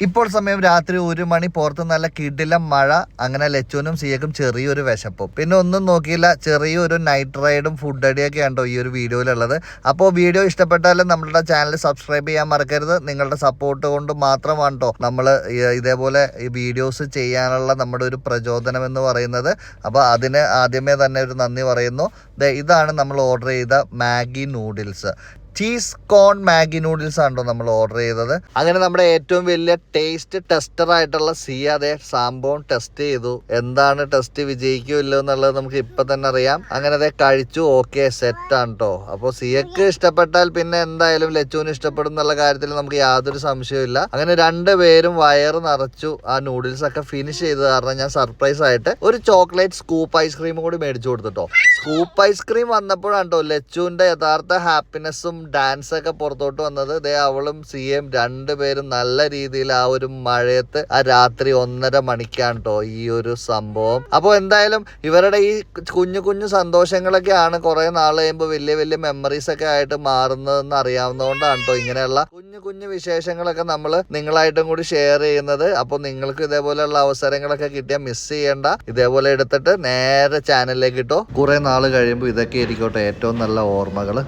ഇപ്പോൾ സമയം രാത്രി 1 മണി. പുറത്ത് നല്ല കിടിലം മഴ. അങ്ങനെ ലച്ചുവിനും സിയക്കും ചെറിയൊരു വിശപ്പും. പിന്നെ ഒന്നും നോക്കിയില്ല, ചെറിയൊരു നൈറ്റ് റൈഡും ഫുഡ് അടിയൊക്കെ ഉണ്ടോ ഈ ഒരു വീഡിയോയിലുള്ളത്. അപ്പോൾ വീഡിയോ ഇഷ്ടപ്പെട്ടാലും നമ്മളുടെ ചാനൽ സബ്സ്ക്രൈബ് ചെയ്യാൻ മറക്കരുത്. നിങ്ങളുടെ സപ്പോർട്ട് കൊണ്ട് മാത്രമാണ് കേട്ടോ നമ്മൾ ഇതേപോലെ വീഡിയോസ് ചെയ്യാനുള്ള നമ്മുടെ ഒരു പ്രചോദനം എന്ന് പറയുന്നത്. അപ്പോൾ അതിന് ആദ്യമേ തന്നെ ഒരു നന്ദി പറയുന്നു. ഇതാണ് നമ്മൾ ഓർഡർ ചെയ്ത മാഗി നൂഡിൽസ്. ചീസ് കോൺ മാഗി നൂഡിൽസ് ആണോ നമ്മൾ ഓർഡർ ചെയ്തത്. അങ്ങനെ നമ്മുടെ ഏറ്റവും വലിയ ടേസ്റ്റ് ടെസ്റ്റർ ആയിട്ടുള്ള സിയ അതേ സംഭവം ടെസ്റ്റ് ചെയ്തു. എന്താണ് ടെസ്റ്റ്, വിജയിക്കുമല്ലോ എന്നുള്ളത് നമുക്ക് ഇപ്പൊ തന്നെ അറിയാം. അങ്ങനെ അതേ കഴിച്ചു. ഓക്കെ, സെറ്റ് ആണ് കേട്ടോ. അപ്പോൾ സിയക്ക് ഇഷ്ടപ്പെട്ടാൽ പിന്നെ എന്തായാലും ലച്ചുവിന് ഇഷ്ടപ്പെടും എന്നുള്ള കാര്യത്തിൽ നമുക്ക് യാതൊരു സംശയമില്ല. അങ്ങനെ രണ്ടുപേരും വയറ് നിറച്ചു. ആ നൂഡിൽസ് ഒക്കെ ഫിനിഷ് ചെയ്ത് കാരണം ഞാൻ സർപ്രൈസ് ആയിട്ട് ഒരു ചോക്ലേറ്റ് സ്കൂപ്പ് ഐസ്ക്രീം കൂടി മേടിച്ചു കൊടുത്തിട്ടോ. സ്കൂപ്പ് ഐസ്ക്രീം വന്നപ്പോഴാണ് കേട്ടോ ലച്ചുവിന്റെ യഥാർത്ഥ ഹാപ്പിനെസ്സും ഡാൻസ് ഒക്കെ പുറത്തോട്ട് വന്നത്. അവളും സിയും രണ്ടുപേരും നല്ല രീതിയിൽ ആ ഒരു മഴയത്ത് ആ രാത്രി 1:30 മണിക്കാണ് കേട്ടോ ഈ ഒരു സംഭവം. അപ്പോൾ എന്തായാലും ഇവരുടെ ഈ കുഞ്ഞു കുഞ്ഞു സന്തോഷങ്ങളൊക്കെയാണ് കുറെ നാൾ കഴിയുമ്പോൾ വലിയ വലിയ മെമ്മറീസ് ഒക്കെ ആയിട്ട് മാറുന്നതെന്ന് അറിയാവുന്നതുകൊണ്ടാണ് കേട്ടോ ഇങ്ങനെയുള്ള കുഞ്ഞു കുഞ്ഞു വിശേഷങ്ങളൊക്കെ നമ്മൾ നിങ്ങളായിട്ടും കൂടി ഷെയർ ചെയ്യുന്നത്. അപ്പോൾ നിങ്ങൾക്ക് ഇതേപോലെയുള്ള അവസരങ്ങളൊക്കെ കിട്ടിയാൽ മിസ് ചെയ്യേണ്ട. ഇതേപോലെ എടുത്തിട്ട് നേരെ ചാനലിലേക്ക് ഇട്ടോ. കുറെ നാൾ കഴിയുമ്പോൾ ഇതൊക്കെ ആയിരിക്കട്ടെ ഏറ്റവും നല്ല ഓർമ്മകൾ.